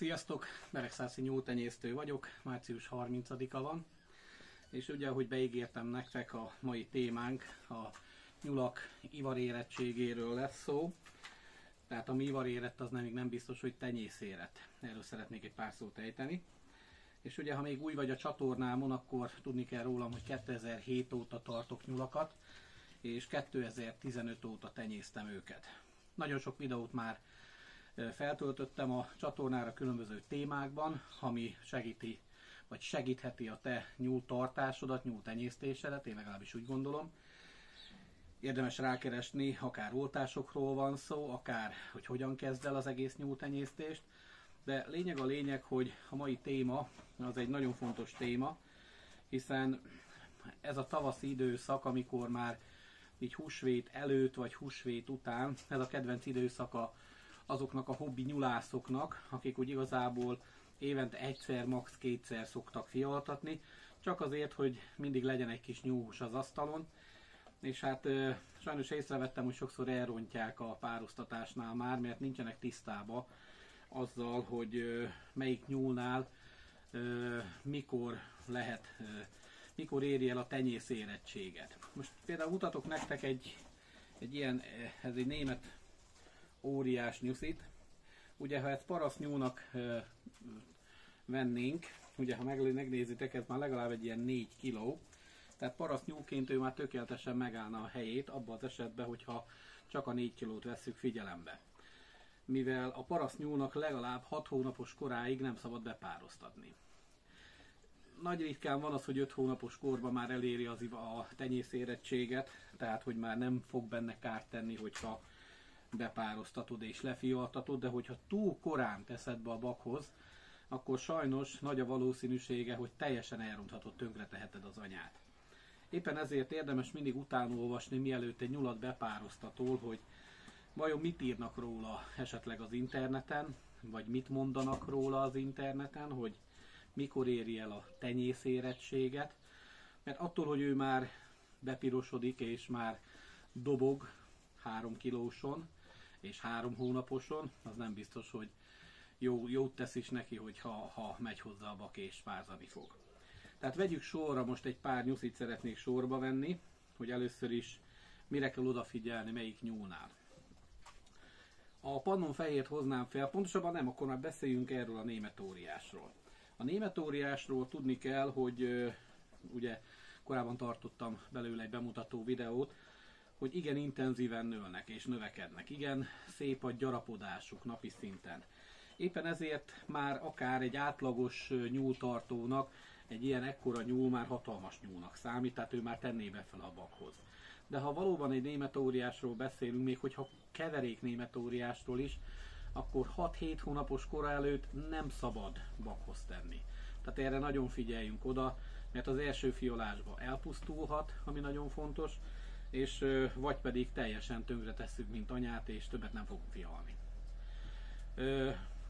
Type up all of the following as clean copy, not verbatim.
Sziasztok! Beregszászi nyúltenyésztő vagyok, március 30-a van, és ugye, ahogy beígértem nektek, a mai témánk a nyulak ivarérettségéről lesz szó. Tehát ami ivarérett, az nem biztos, hogy tenyészérett. Erről szeretnék egy pár szót ejteni. És ugye, ha még új vagy a csatornámon, akkor tudni kell rólam, hogy 2007 óta tartok nyulakat, és 2015 óta tenyésztem őket. Nagyon sok videót már feltöltöttem a csatornára különböző témákban, ami segíti, vagy segítheti a te nyúltartásodat, nyúltenyésztésedet, én legalábbis úgy gondolom. Érdemes rákeresni, akár oltásokról van szó, akár hogy hogyan kezd el az egész nyúltenyésztést, de lényeg a lényeg, hogy a mai téma az egy nagyon fontos téma, hiszen ez a tavaszi időszak, amikor már így húsvét előtt vagy húsvét után, ez a kedvenc időszaka azoknak a hobbi nyulászoknak, akik úgy igazából évente egyszer, max. Kétszer szoktak fialtatni, csak azért, hogy mindig legyen egy kis nyúlhús az asztalon. És hát sajnos észrevettem, hogy sokszor elrontják a párosztatásnál már, mert nincsenek tisztába azzal, hogy melyik nyúlnál mikor éri el a tenyészérettséget. Most például mutatok nektek egy ilyen, ez egy német óriás nyuszit. Ugye, ha ezt parasztnyúlnak vennénk, ugye, ha megnézitek, ez már legalább egy ilyen 4 kg. Tehát parasztnyúlként ő már tökéletesen megállna a helyét, abban az esetben, hogyha csak a 4 kilót vesszük figyelembe. Mivel a parasztnyúlnak legalább 6 hónapos koráig nem szabad bepároztatni. Nagy ritkán van az, hogy 5 hónapos korban már eléri a tenyészérettséget, tehát hogy már nem fog benne kárt tenni, hogyha bepároztatod és lefialtatod, de hogyha túl korán teszed be a bakhoz, akkor sajnos nagy a valószínűsége, hogy teljesen elronthatod, tönkreteheted az anyát. Éppen ezért érdemes mindig utánolvasni, mielőtt egy nyulat bepároztatol, hogy vajon mit írnak róla esetleg az interneten, vagy mit mondanak róla az interneten, hogy mikor éri el a tenyészérettséget, mert attól, hogy ő már bepirosodik és már dobog 3 kilóson és 3 hónaposon, az nem biztos, hogy jót tesz is neki, ha megy hozzá a bak és párzani fog. Tehát vegyük sorra, most egy pár nyuszit szeretnék sorba venni, hogy először is mire kell odafigyelni, melyik nyúlnál. A pannonfehért hoznám fel, pontosabban nem, akkor már beszéljünk erről a német óriásról. A német óriásról tudni kell, hogy ugye korábban tartottam belőle egy bemutató videót, hogy igen intenzíven nőnek és növekednek, igen szép a gyarapodásuk napi szinten. Éppen ezért már akár egy átlagos nyúltartónak egy ilyen ekkora nyúl már hatalmas nyúlnak számít, tehát ő már tenné be fel a bakhoz. De ha valóban egy német óriásról beszélünk, még hogyha keverék német óriásról is, akkor 6-7 hónapos kora előtt nem szabad bakhoz tenni. Tehát erre nagyon figyeljünk oda, mert az első fiolásba elpusztulhat, ami nagyon fontos, és vagy pedig teljesen tönkre tesszük, mint anyát, és többet nem fogunk fialni.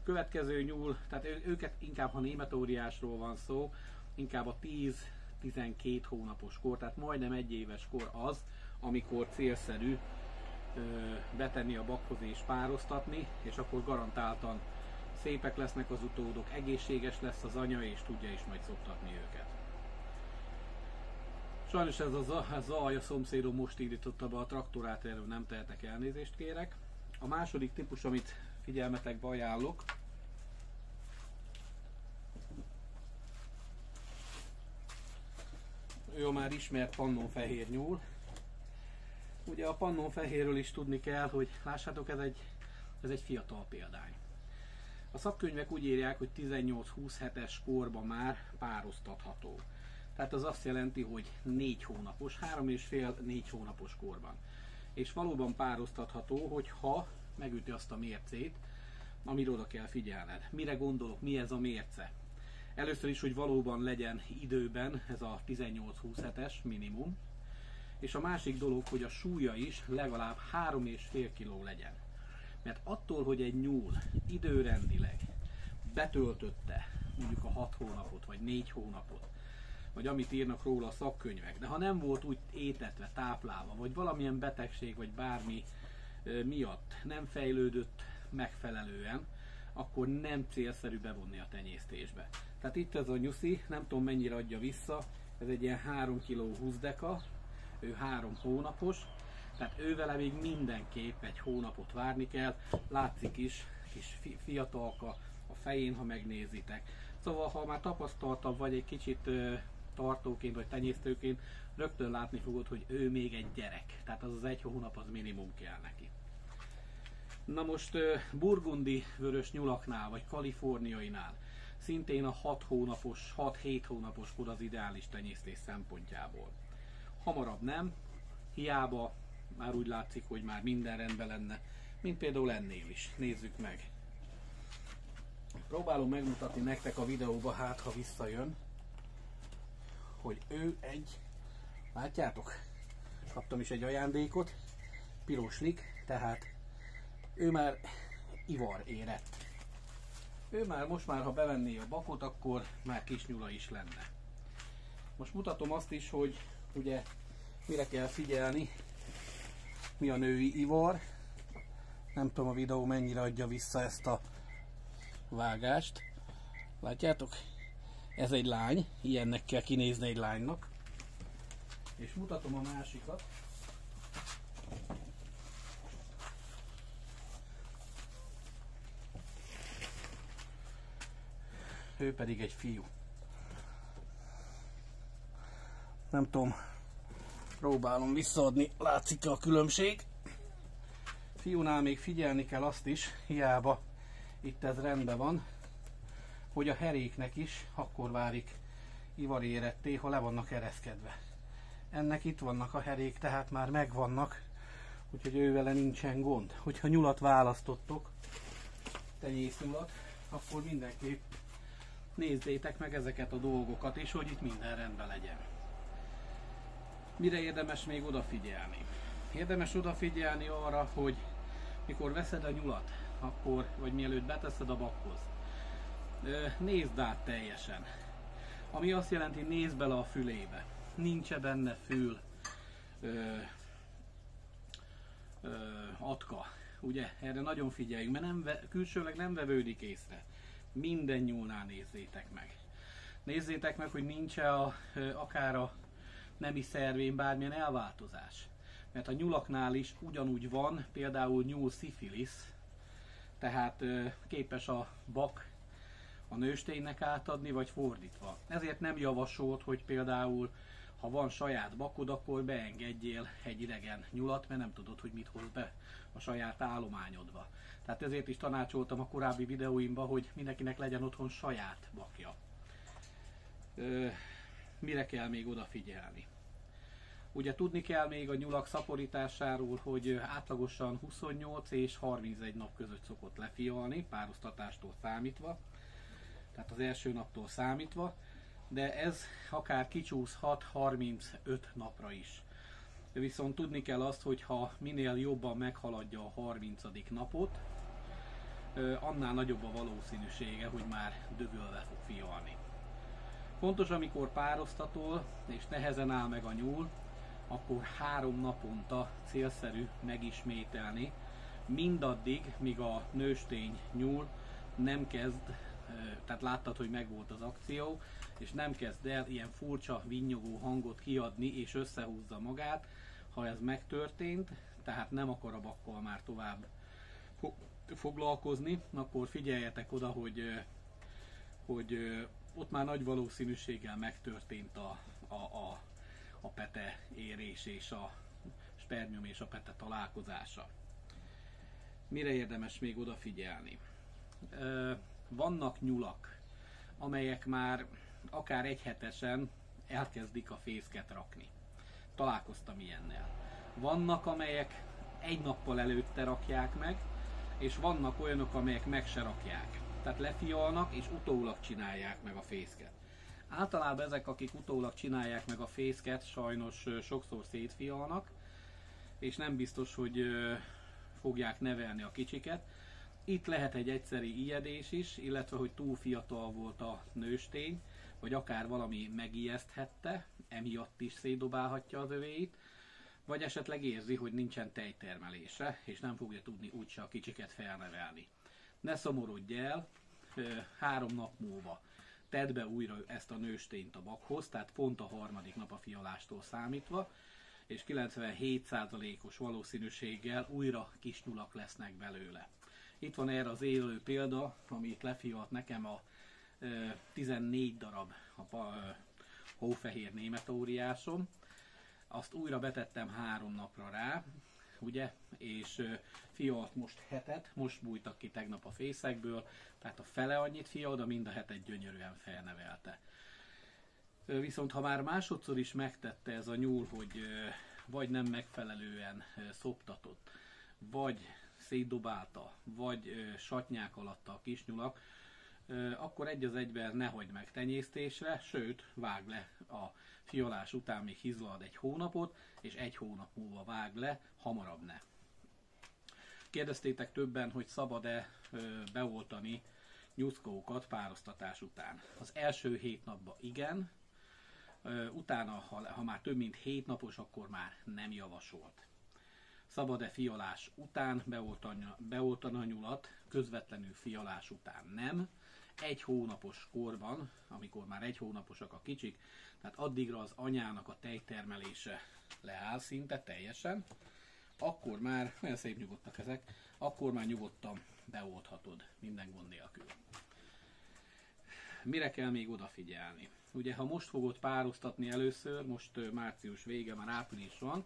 Következő nyúl, tehát őket inkább, ha német óriásról van szó, inkább a 10-12 hónapos kor, tehát majdnem 1 éves kor az, amikor célszerű betenni a bakhoz és pároztatni, és akkor garantáltan szépek lesznek az utódok, egészséges lesz az anya, és tudja is majd szoptatni őket. Sajnos ez a zaj, a szomszédom most indította be a traktorát, erről nem tehetek, elnézést kérek. A második típus, amit figyelmetekbe ajánlok, ő a már ismert pannonfehér nyúl. Ugye a pannonfehérről is tudni kell, hogy lássátok, ez egy fiatal példány. A szakkönyvek úgy írják, hogy 18-20 hetes korban már pároztatható. Tehát az azt jelenti, hogy 4 hónapos, 3,5-4 hónapos korban. És valóban pároztatható, hogyha megüti azt a mércét, amire oda kell figyelned. Mire gondolok, mi ez a mérce? Először is, hogy valóban legyen időben ez a 18-20 hetes minimum, és a másik dolog, hogy a súlya is legalább 3,5 kg legyen. Mert attól, hogy egy nyúl időrendileg betöltötte mondjuk a 6 hónapot, vagy 4 hónapot, vagy amit írnak róla a szakkönyvek, de ha nem volt úgy étetve, táplálva, vagy valamilyen betegség, vagy bármi miatt nem fejlődött megfelelően, akkor nem célszerű bevonni a tenyésztésbe. Tehát itt ez a nyuszi, nem tudom mennyire adja vissza, ez egy ilyen 3 kg 20 deka, ő 3 hónapos, tehát ővele még mindenképp egy hónapot várni kell, látszik is, kis fiatalka a fején, ha megnézitek. Szóval ha már tapasztaltabb vagy egy kicsit tartóként vagy tenyésztőként, rögtön látni fogod, hogy ő még egy gyerek, tehát az 1 hónap az minimum kell neki. Na most burgundi vörös nyulaknál vagy kaliforniainál szintén a 6 hónapos, 6-7 hónapos kor az ideális tenyésztés szempontjából. Hamarabb nem, hiába már úgy látszik, hogy már minden rendben lenne, mint például ennél is. Nézzük meg. Próbálom megmutatni nektek a videóba, hát ha visszajön, hogy ő egy, látjátok? Kaptam is egy ajándékot, piroslik, tehát ő már ivar érett. Ő már most már, ha bevenné a bakot, akkor már kis nyula is lenne. Most mutatom azt is, hogy ugye mire kell figyelni, mi a női ivar. Nem tudom a videó mennyire adja vissza ezt a vágást. Látjátok? Ez egy lány, ilyennek kell kinézni egy lánynak. És mutatom a másikat. Ő pedig egy fiú. Nem tudom, próbálom visszaadni, látszik a különbség. Fiúnál még figyelni kell azt is, hiába itt ez rendben van, hogy a heréknek is akkor válik ivaréretté, ha le vannak ereszkedve. Ennek itt vannak a herék, tehát már megvannak, úgyhogy ővele nincsen gond. Hogyha nyulat választottok, tenyésznyulat, akkor mindenképp nézzétek meg ezeket a dolgokat is, hogy itt minden rendben legyen. Mire érdemes még odafigyelni? Érdemes odafigyelni arra, hogy mikor veszed a nyulat, akkor, vagy mielőtt beteszed a bakhoz, nézd át teljesen. Ami azt jelenti, nézd bele a fülébe. Nincs-e benne fül, atka. Ugye? Erre nagyon figyeljünk, mert külsőleg nem vevődik észre. Minden nyúlnál nézzétek meg. Nézzétek meg, hogy nincs-e akár a nemi szervén bármilyen elváltozás. Mert a nyulaknál is ugyanúgy van, például nyúl szifilisz, tehát képes a bak a nősténynek átadni, vagy fordítva. Ezért nem javasolt, hogy például, ha van saját bakod, akkor beengedjél egy idegen nyulat, mert nem tudod, hogy mit hoz be a saját állományodba. Tehát ezért is tanácsoltam a korábbi videóimban, hogy mindenkinek legyen otthon saját bakja. Mire kell még odafigyelni? Ugye tudni kell még a nyulak szaporításáról, hogy átlagosan 28 és 31 nap között szokott lefialni, párosztatástól számítva, tehát az első naptól számítva, de ez akár kicsúszhat 35 napra is. Viszont tudni kell azt, hogy ha minél jobban meghaladja a 30. napot, annál nagyobb a valószínűsége, hogy már dögölve fog fialni. Fontos, amikor pároztatol és nehezen áll meg a nyúl, akkor 3 naponta célszerű megismételni, mindaddig, míg a nőstény nyúl nem kezd, tehát láttad, hogy megvolt az akció, és nem kezd el ilyen furcsa, vinnyogó hangot kiadni és összehúzza magát. Ha ez megtörtént, tehát nem akar a bakkal már tovább foglalkozni, akkor figyeljetek oda, hogy ott már nagy valószínűséggel megtörtént a pete érés és a spermium és a pete találkozása. Mire érdemes még odafigyelni? Vannak nyulak, amelyek már akár egyhetesen elkezdik a fészket rakni. Találkoztam ilyennel. Vannak, amelyek egy nappal előtte rakják meg, és vannak olyanok, amelyek meg se rakják. Tehát lefialnak, és utólag csinálják meg a fészket. Általában ezek, akik utólag csinálják meg a fészket, sajnos sokszor szétfialnak, és nem biztos, hogy fogják nevelni a kicsiket. Itt lehet egy egyszeri ijedés is, illetve hogy túl fiatal volt a nőstény, vagy akár valami megijeszthette, emiatt is szétdobálhatja az övéit, vagy esetleg érzi, hogy nincsen tejtermelése, és nem fogja tudni úgyse a kicsiket felnevelni. Ne szomorodj el, 3 nap múlva tedd be újra ezt a nőstényt a bakhoz, tehát pont a 3. nap a fialástól számítva, és 97%-os valószínűséggel újra kis nyulak lesznek belőle. Itt van erre az élő példa, amit lefialt nekem a 14 darab hófehér német óriásom. Azt újra betettem 3 napra rá, ugye, és fialt most hetet, most bújtak ki tegnap a fészekből, tehát a fele annyit fial, de mind a hetet gyönyörűen felnevelte. Viszont ha már másodszor is megtette ez a nyúl, hogy vagy nem megfelelően szoptatott, vagy szétdobálta, vagy satnyák alatta a kisnyulak, akkor egy az egyben ne hagyd meg tenyésztésre, sőt, vágd le a fialás után, még hizlad 1 hónapot, és 1 hónap múlva vágd le, hamarabb ne. Kérdeztétek többen, hogy szabad-e beoltani nyuszkókat pároztatás után. Az első 7 napban igen, utána, ha már több mint 7 napos, akkor már nem javasolt. Szabad-e fialás után beoltani a nyulat, közvetlenül fialás után nem. 1 hónapos korban, amikor már 1 hónaposak a kicsik, tehát addigra az anyának a tejtermelése leáll szinte teljesen, akkor már, olyan szép nyugodtak ezek, akkor már nyugodtan beolthatod, minden gond nélkül. Mire kell még odafigyelni? Ugye, ha most fogod pároztatni először, most március vége, már április van,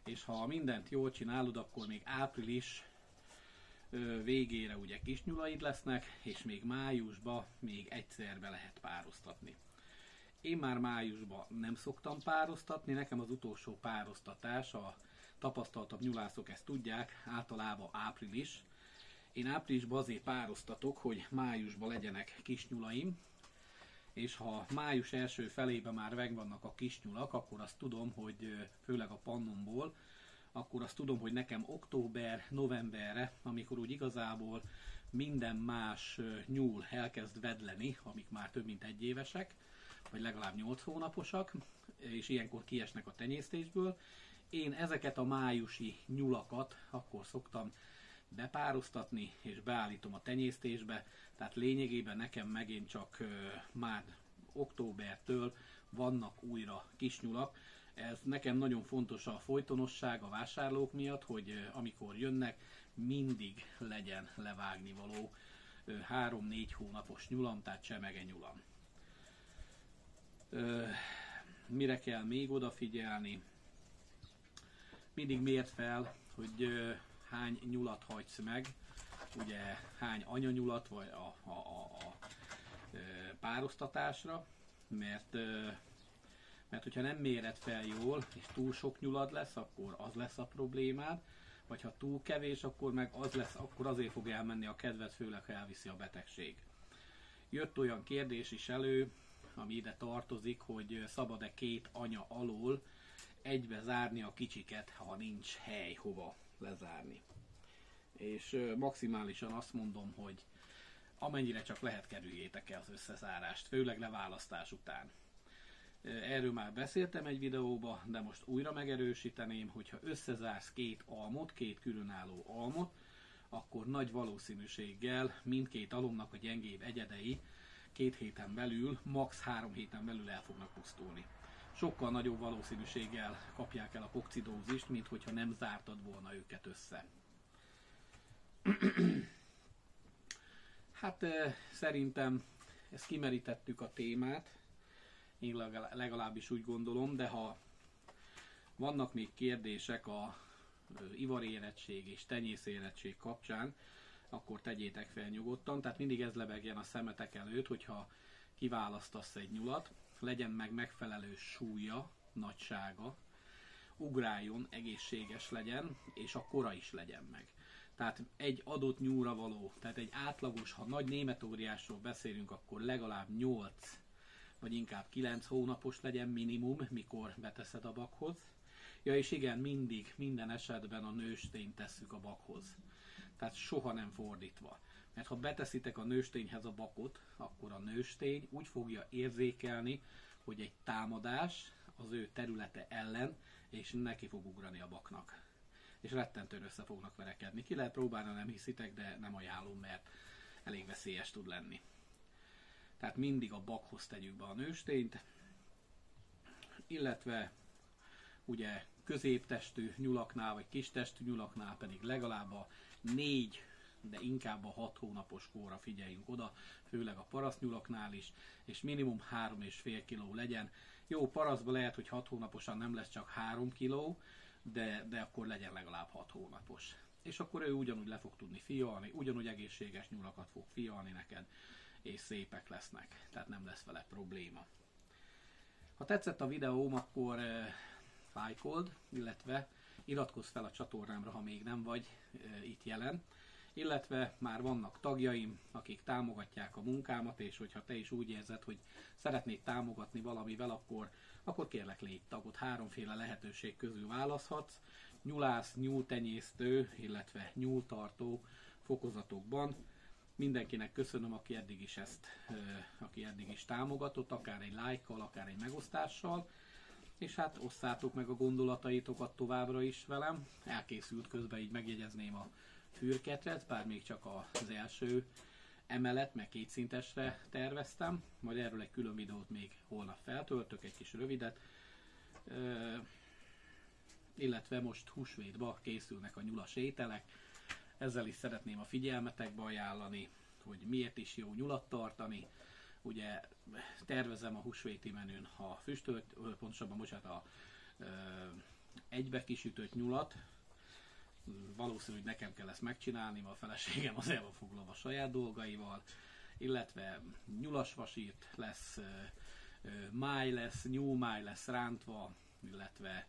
és ha mindent jól csinálod, akkor még április végére ugye kis nyulaid lesznek, és még májusban még egyszer be lehet pároztatni. Én már májusban nem szoktam pároztatni, nekem az utolsó pároztatás, a tapasztaltabb nyulászok ezt tudják, általában április. Én áprilisban azért pároztatok, hogy májusban legyenek kis nyulaim, és ha május első felében már megvannak a kis nyulak, akkor azt tudom, hogy főleg a pannomból, akkor azt tudom, hogy nekem október, novemberre, amikor úgy igazából minden más nyúl elkezd vedleni, amik már több mint 1 évesek, vagy legalább 8 hónaposak, és ilyenkor kiesnek a tenyésztésből, én ezeket a májusi nyulakat akkor szoktam bepároztatni, és beállítom a tenyésztésbe, tehát lényegében nekem megint csak már októbertől vannak újra kis nyulak. Ez nekem nagyon fontos a folytonosság a vásárlók miatt, hogy amikor jönnek, mindig legyen levágnivaló 3-4 hónapos nyulam, tehát csemege nyulam. Mire kell még odafigyelni? Mindig mérd fel, hogy hány nyulat hagysz meg, ugye hány anyanyulat vagy a pároztatásra, mert hogyha nem méred fel jól, és túl sok nyulad lesz, akkor az lesz a problémád, vagy ha túl kevés, akkor meg az lesz, akkor azért fog elmenni a kedved, főleg ha elviszi a betegség. Jött olyan kérdés is elő, ami ide tartozik, hogy szabad-e 2 anya alól egybe zárni a kicsiket, ha nincs hely hova lezárni. És maximálisan azt mondom, hogy amennyire csak lehet, kerüljétek el az összezárást, főleg leválasztás után. Erről már beszéltem egy videóba, de most újra megerősíteném, hogyha összezársz 2 almot, 2 különálló almot, akkor nagy valószínűséggel mindkét alomnak a gyengébb egyedei 2 héten belül, max. 3 héten belül el fognak pusztulni. Sokkal nagyobb valószínűséggel kapják el a kokcidózist, mint hogyha nem zártad volna őket össze. Hát szerintem ezt kimerítettük a témát, én legalábbis úgy gondolom, de ha vannak még kérdések a ivarérettség és tenyészérettség kapcsán, akkor tegyétek fel nyugodtan, tehát mindig ez lebegjen a szemetek előtt, hogyha kiválasztasz egy nyulat, legyen meg megfelelő súlya, nagysága, ugráljon, egészséges legyen, és a kora is legyen meg. Tehát egy adott nyúlra való, tehát egy átlagos, ha nagy német óriásról beszélünk, akkor legalább 8 vagy inkább 9 hónapos legyen minimum, mikor beteszed a bakhoz. Ja, és igen, mindig, minden esetben a nőstényt tesszük a bakhoz. Tehát soha nem fordítva. Mert ha beteszitek a nőstényhez a bakot, akkor a nőstény úgy fogja érzékelni, hogy egy támadás az ő területe ellen, és neki fog ugrani a baknak. És rettentően össze fognak verekedni. Ki lehet próbálni, nem hiszitek, de nem ajánlom, mert elég veszélyes tud lenni. Tehát mindig a bakhoz tegyük be a nőstényt, illetve ugye középtestű nyulaknál, vagy kistestű nyulaknál pedig legalább a 4, de inkább a 6 hónapos kóra figyeljünk oda, főleg a parasztnyulaknál is, és minimum 3,5 kg legyen. Jó, parasztban lehet, hogy 6 hónaposan nem lesz csak 3 kg, de akkor legyen legalább 6 hónapos. És akkor ő ugyanúgy le fog tudni fialni, ugyanúgy egészséges nyulakat fog fialni neked, és szépek lesznek, tehát nem lesz vele probléma. Ha tetszett a videóm, akkor lájkold, illetve iratkozz fel a csatornámra, ha még nem vagy itt jelen, illetve már vannak tagjaim, akik támogatják a munkámat, és hogyha te is úgy érzed, hogy szeretnéd támogatni valamivel, akkor kérlek, légy tagot. 3 lehetőség közül választhatsz: nyulász, nyúltenyésztő, illetve nyúltartó fokozatokban. Mindenkinek köszönöm, aki eddig is támogatott, akár egy lájkkal, akár egy megosztással, és hát osszátok meg a gondolataitokat továbbra is velem. Elkészült közben, így megjegyezném, a fürketrec, bár még csak az első emelet, meg 2 szintesre terveztem, majd erről egy külön videót még holnap feltöltök, egy kis rövidet, illetve most húsvétba készülnek a nyulas ételek. Ezzel is szeretném a figyelmetekbe ajánlani, hogy miért is jó nyulat tartani. Ugye tervezem a húsvéti menün a füstölt, pontosabban a egybe kisütött nyulat. Valószínű, hogy nekem kell ezt megcsinálni, mert a feleségem az el van foglalva a saját dolgaival, illetve nyulasvasírt lesz, máj lesz, nyúlmáj lesz rántva, illetve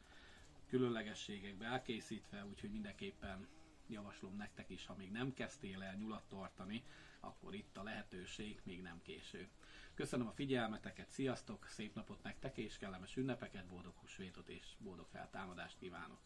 különlegességekbe elkészítve, úgyhogy mindenképpen javaslom nektek is, ha még nem kezdtél el nyulat tartani, akkor itt a lehetőség, még nem késő. Köszönöm a figyelmeteket, sziasztok, szép napot nektek és kellemes ünnepeket, boldog húsvétot és boldog feltámadást kívánok!